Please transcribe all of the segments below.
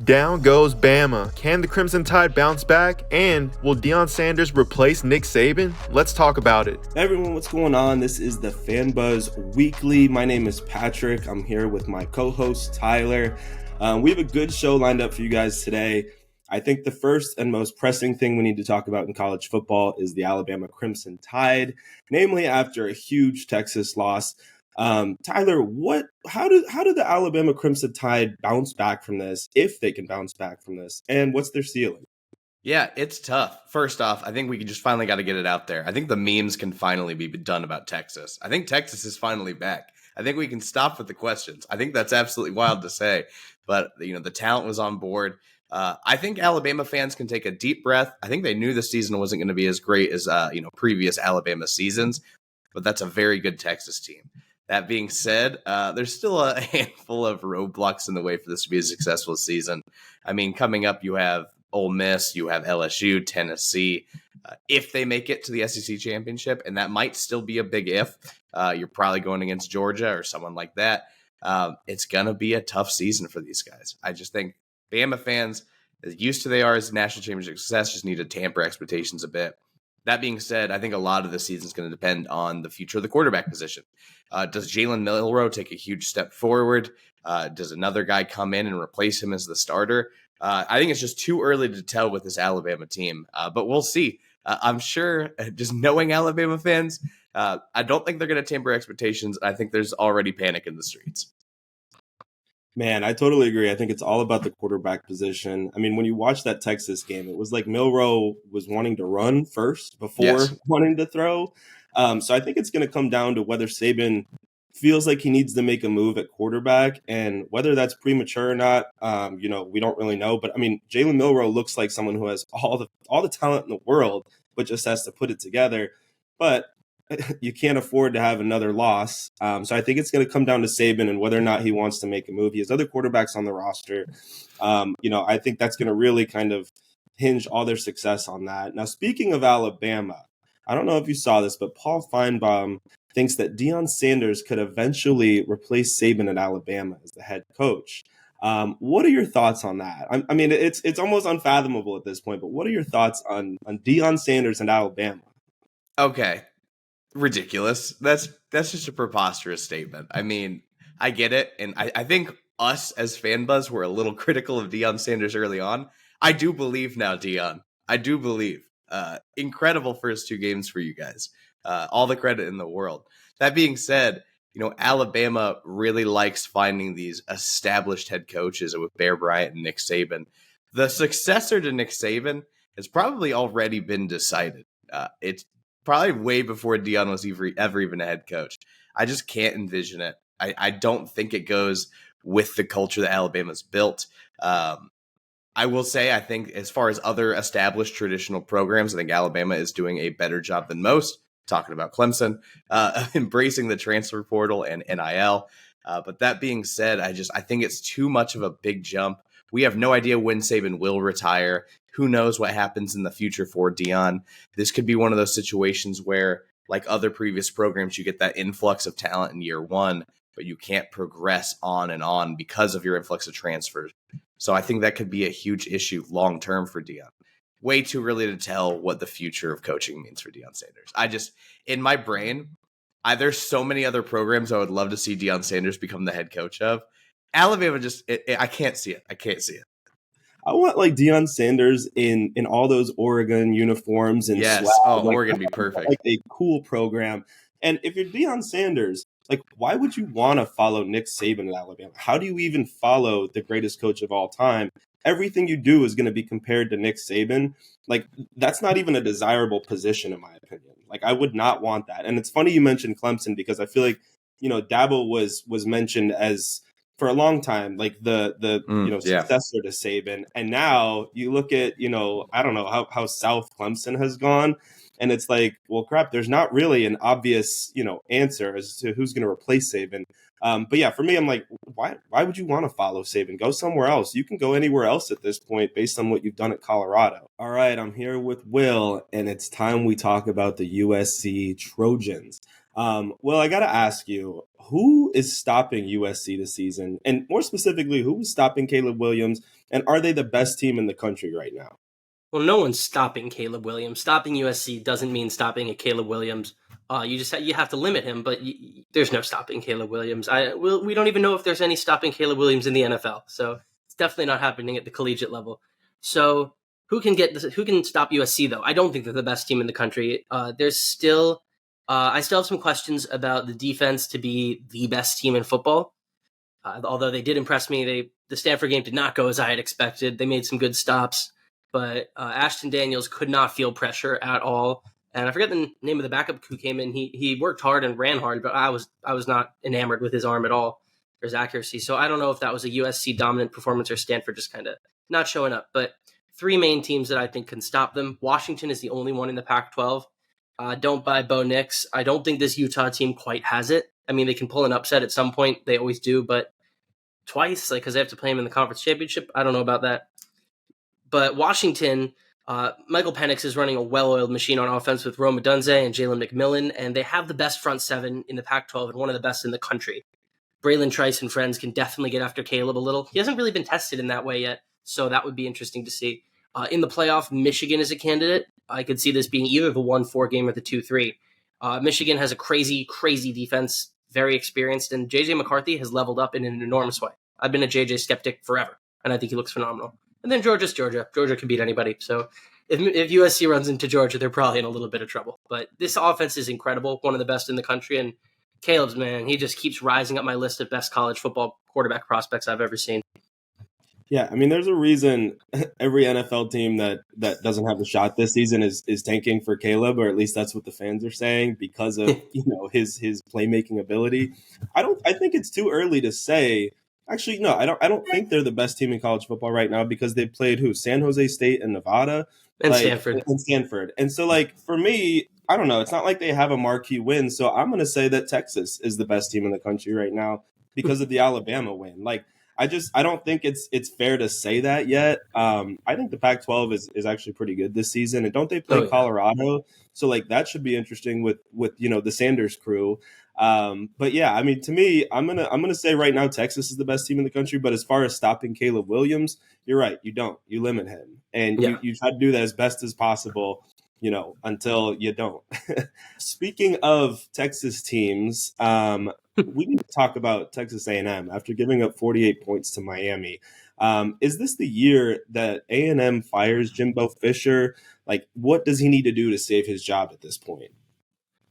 Down goes Bama. Can the Crimson Tide bounce back? And will Deion Sanders replace Nick Saban? Let's talk about it. Hey everyone, what's going on? This is the FanBuzz Weekly. My name is Patrick. I'm here with my co-host Tyler. We have a good show lined up for you guys today. I think the first and most pressing thing we need to talk about in college football is the Alabama Crimson Tide, namely after a huge Texas loss. Tyler, how do the Alabama Crimson Tide bounce back from this, if they can bounce back from this, and what's their ceiling? Yeah, it's tough. First off, I think we just finally got to get it out there. I think the memes can finally be done about Texas. I think Texas is finally back. I think we can stop with the questions. I think that's absolutely wild to say, but the talent was on board. I think Alabama fans can take a deep breath. I think they knew the season wasn't going to be as great as previous Alabama seasons, but that's a very good Texas team. That being said, there's still a handful of roadblocks in the way for this to be a successful season. I mean, coming up, you have Ole Miss, you have LSU, Tennessee. If they make it to the SEC championship, and that might still be a big if, you're probably going against Georgia or someone like that. It's going to be a tough season for these guys. I just think Bama fans, as used to they are as national championship success, just need to tamper expectations a bit. That being said, I think a lot of the season is going to depend on the future of the quarterback position. Does Jalen Milroe take a huge step forward? Does another guy come in and replace him as the starter? I think it's just too early to tell with this Alabama team, but we'll see. I'm sure, just knowing Alabama fans, I don't think they're going to tamper expectations. I think there's already panic in the streets. Man, I totally agree. I think it's all about the quarterback position. I mean, when you watch that Texas game, it was like Milroe was wanting to run first before wanting to throw. So I think it's going to come down to whether Saban feels like he needs to make a move at quarterback, and whether that's premature or not, we don't really know. But I mean, Jalen Milroe looks like someone who has all the talent in the world, but just has to put it together. But you can't afford to have another loss. So I think it's going to come down to Saban and whether or not he wants to make a move. He has other quarterbacks on the roster. I think that's going to really kind of hinge all their success on that. Now, speaking of Alabama, I don't know if you saw this, but Paul Feinbaum thinks that Deion Sanders could eventually replace Saban at Alabama as the head coach. What are your thoughts on that? I mean, it's almost unfathomable at this point, but what are your thoughts on Deion Sanders and Alabama? Okay. Ridiculous. That's just a preposterous statement. I mean, I get it. And I think us as FanBuzz were a little critical of Deion Sanders early on. I do believe now, Deion. I do believe. Incredible first two games for you guys. All the credit in the world. That being said, Alabama really likes finding these established head coaches with Bear Bryant and Nick Saban. The successor to Nick Saban has probably already been decided. It's probably way before Deion was ever even a head coach. I just can't envision it. I don't think it goes with the culture that Alabama's built. I will say, I think as far as other established traditional programs, I think Alabama is doing a better job than most. Talking about Clemson, embracing the transfer portal and NIL. But that being said, I think it's too much of a big jump. We have no idea when Saban will retire. Who knows what happens in the future for Deion? This could be one of those situations where, like other previous programs, you get that influx of talent in year one, but you can't progress on and on because of your influx of transfers. So I think that could be a huge issue long-term for Deion. Way too early to tell what the future of coaching means for Deion Sanders. In my brain, there's so many other programs I would love to see Deion Sanders become the head coach of. Alabama I can't see it. I can't see it. I want like Deion Sanders in all those Oregon uniforms and yes, swag. Oregon would be perfect. Like a cool program. And if you're Deion Sanders, like why would you want to follow Nick Saban at Alabama? How do you even follow the greatest coach of all time? Everything you do is going to be compared to Nick Saban. Like that's not even a desirable position in my opinion. Like I would not want that. And it's funny you mentioned Clemson because I feel like Dabo was mentioned as for a long time, like the successor to Saban. And now you look at, I don't know how South Clemson has gone. And it's like, well, crap, there's not really an obvious, answer as to who's going to replace Saban. But yeah, for me, I'm like, why would you want to follow Saban? Go somewhere else. You can go anywhere else at this point based on what you've done at Colorado. All right, I'm here with Will, and it's time we talk about the USC Trojans. Well, I got to ask you, who is stopping USC this season? And more specifically, who is stopping Caleb Williams? And are they the best team in the country right now? Well, no one's stopping Caleb Williams. Stopping USC doesn't mean stopping a Caleb Williams. You have to limit him, but there's no stopping Caleb Williams. We don't even know if there's any stopping Caleb Williams in the NFL. So it's definitely not happening at the collegiate level. So who can stop USC though? I don't think they're the best team in the country. I still have some questions about the defense to be the best team in football. Although they did impress me, the Stanford game did not go as I had expected. They made some good stops, but Ashton Daniels could not feel pressure at all. And I forget the name of the backup who came in. He worked hard and ran hard, but I was not enamored with his arm at all, or his accuracy. So I don't know if that was a USC dominant performance or Stanford just kind of not showing up. But three main teams that I think can stop them. Washington is the only one in the Pac-12. Don't buy Bo Nix. I don't think this Utah team quite has it. I mean, they can pull an upset at some point. They always do, but twice, because they have to play him in the conference championship. I don't know about that. But Washington, Michael Penix is running a well-oiled machine on offense with Rome Odunze and Jalen McMillan, and they have the best front seven in the Pac-12 and one of the best in the country. Braylon Trice and friends can definitely get after Caleb a little. He hasn't really been tested in that way yet, so that would be interesting to see. In the playoff, Michigan is a candidate. I could see this being either the 1-4 game or the 2-3. Michigan has a crazy, crazy defense, very experienced, and J.J. McCarthy has leveled up in an enormous way. I've been a J.J. skeptic forever, and I think he looks phenomenal. And then Georgia's Georgia. Georgia can beat anybody. So if USC runs into Georgia, they're probably in a little bit of trouble. But this offense is incredible, one of the best in the country, and Caleb's, man, he just keeps rising up my list of best college football quarterback prospects I've ever seen. Yeah, I mean, there's a reason every NFL team that doesn't have a shot this season is tanking for Caleb, or at least that's what the fans are saying, because of his playmaking ability. I think it's too early to say. Actually, no, I don't think they're the best team in college football right now, because they played San Jose State and Nevada and Stanford. And so, for me, I don't know. It's not like they have a marquee win, so I'm going to say that Texas is the best team in the country right now because of the Alabama win. I don't think it's fair to say that yet. I think the Pac-12 is actually pretty good this season, and don't they play Colorado? So that should be interesting with the Sanders crew. But yeah, I mean, to me, I'm gonna say right now Texas is the best team in the country. But as far as stopping Caleb Williams, you're right. You limit him, and you try to do that as best as possible. Until you don't. Speaking of Texas teams, we need to talk about Texas A&M after giving up 48 points to Miami. Is this the year that A&M fires Jimbo Fisher? What does he need to do to save his job at this point?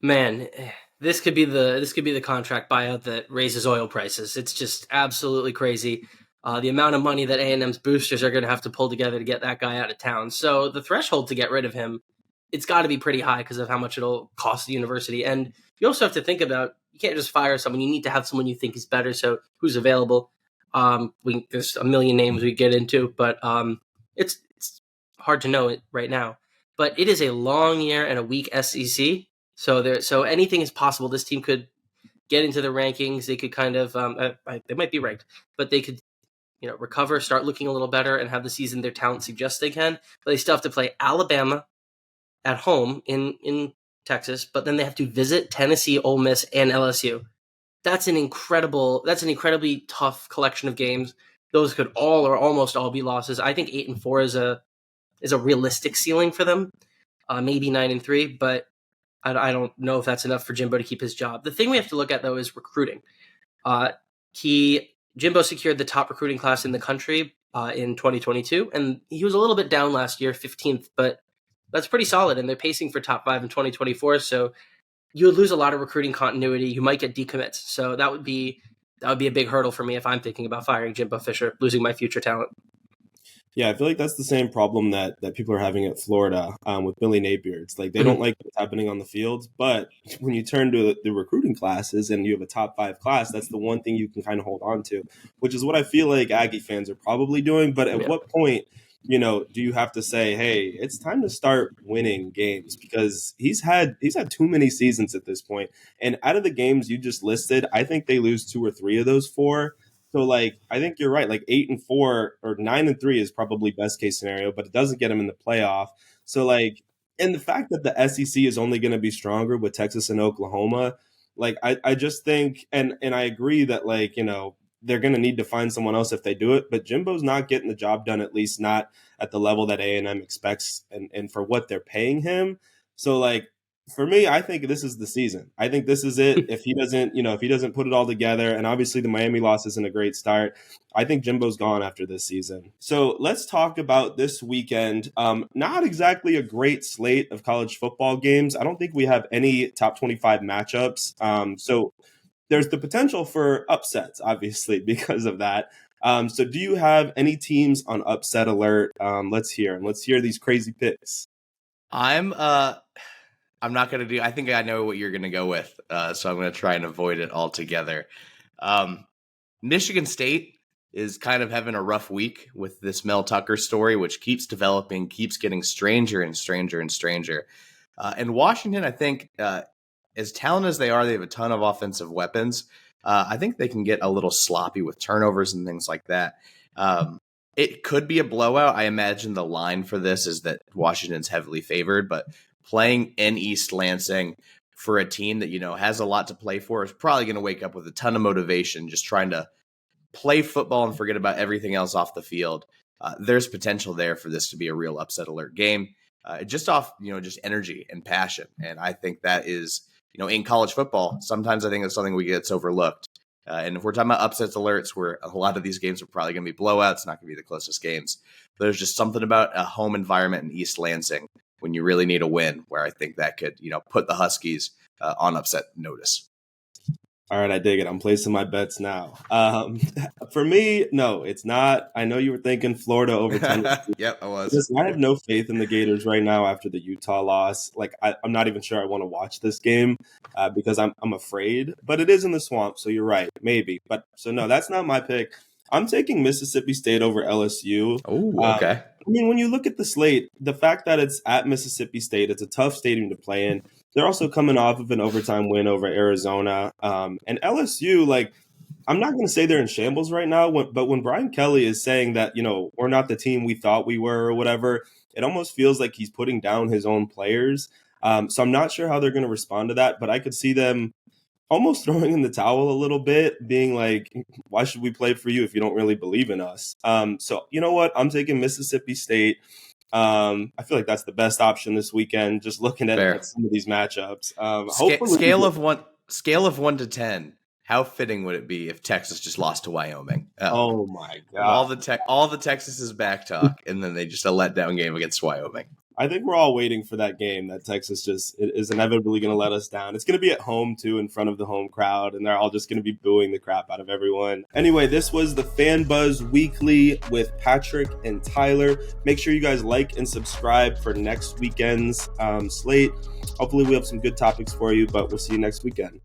Man, this could be the contract buyout that raises oil prices. It's just absolutely crazy. The amount of money that A&M's boosters are going to have to pull together to get that guy out of town. So the threshold to get rid of him, it's got to be pretty high because of how much it'll cost the university. And you also have to think about, you can't just fire someone. You need to have someone you think is better. So who's available? There's a million names we get into, but it's hard to know it right now. But it is a long year and a weak SEC. So anything is possible. This team could get into the rankings. They could kind of, they might be ranked, but they could, recover, start looking a little better, and have the season their talent suggests they can. But they still have to play Alabama at home in Texas, but then they have to visit Tennessee, Ole Miss, and LSU. That's an incredibly tough collection of games. Those could all or almost all be losses. I think 8-4 is a realistic ceiling for them. Maybe 9-3, but I don't know if that's enough for Jimbo to keep his job. The thing we have to look at though is recruiting. Jimbo secured the top recruiting class in the country in 2022, and he was a little bit down last year, 15th, but that's pretty solid, and they're pacing for top 5 in 2024. So you would lose a lot of recruiting continuity. You might get decommits. So that would be a big hurdle for me if I'm thinking about firing Jimbo Fisher, losing my future talent. Yeah, I feel like that's the same problem that people are having at Florida with Billy Napier. It's like they don't like what's happening on the field, but when you turn to the recruiting classes and you have a top 5 class, that's the one thing you can kind of hold on to, which is what I feel like Aggie fans are probably doing. But at what point, do you have to say, hey, it's time to start winning games? Because he's had too many seasons at this point. And out of the games you just listed, I think they lose 2 or 3 of those 4. So, I think you're right. 8-4 or 9-3 is probably best case scenario, but it doesn't get them in the playoff. So, and the fact that the SEC is only going to be stronger with Texas and Oklahoma, Like, I just think, and I agree that, like, you know, they're going to need to find someone else if they do it, but Jimbo's not getting the job done, at least not at the level that A&M expects and for what they're paying him. So, like, for me, I think this is the season. I think this is it. If he doesn't put it all together, and obviously the Miami loss isn't a great start, I think Jimbo's gone after this season. So let's talk about this weekend. Not exactly a great slate of college football games. I don't think we have any top 25 matchups. So there's the potential for upsets, obviously, because of that. So do you have any teams on upset alert? Let's hear these crazy picks. I'm not going to do, I think I know what you're going to go with. So I'm going to try and avoid it altogether. Michigan State is kind of having a rough week with this Mel Tucker story, which keeps developing, keeps getting stranger and stranger and stranger. And Washington, I think, as talented as they are, they have a ton of offensive weapons. I think they can get a little sloppy with turnovers and things like that. It could be a blowout. I imagine the line for this is that Washington's heavily favored, but playing in East Lansing for a team that, you know, has a lot to play for is probably going to wake up with a ton of motivation, just trying to play football and forget about everything else off the field. There's potential there for this to be a real upset alert game, just off, you know, just energy and passion. And I think that is, you know, in college football, sometimes I think it's something we gets overlooked. And if we're talking about upsets alerts, where a lot of these games are probably going to be blowouts, not going to be the closest games. There's just something about a home environment in East Lansing when you really need a win, where I think that could, you know, put the Huskies on upset notice. All right, I dig it. I'm placing my bets now. For me, no, it's not. I know you were thinking Florida over Tennessee. Yep, I was. Listen, I have no faith in the Gators right now after the Utah loss. Like, I'm not even sure I want to watch this game because I'm afraid. But it is in the swamp, so you're right, maybe. But so no, that's not my pick. I'm taking Mississippi State over LSU. Oh, okay. I mean, when you look at the slate, the fact that it's at Mississippi State, it's a tough stadium to play in. They're also coming off of an overtime win over Arizona. And LSU, like, I'm not going to say they're in shambles right now, but when Brian Kelly is saying that, you know, we're not the team we thought we were or whatever, it almost feels like he's putting down his own players. So I'm not sure how they're going to respond to that, but I could see them almost throwing in the towel a little bit, being like, why should we play for you if you don't really believe in us? So you know what? I'm taking Mississippi State. I feel like that's the best option this weekend, just looking at some of these matchups. Scale of 1 to 10. How fitting would it be if Texas just lost to Wyoming? Oh my God. All the Texas's back talk, and then they just a letdown game against Wyoming. I think we're all waiting for that game that Texas just is inevitably going to let us down. It's going to be at home, too, in front of the home crowd, and they're all just going to be booing the crap out of everyone. Anyway, this was the FanBuzz Weekly with Patrick and Tyler. Make sure you guys like and subscribe for next weekend's slate. Hopefully we have some good topics for you, but we'll see you next weekend.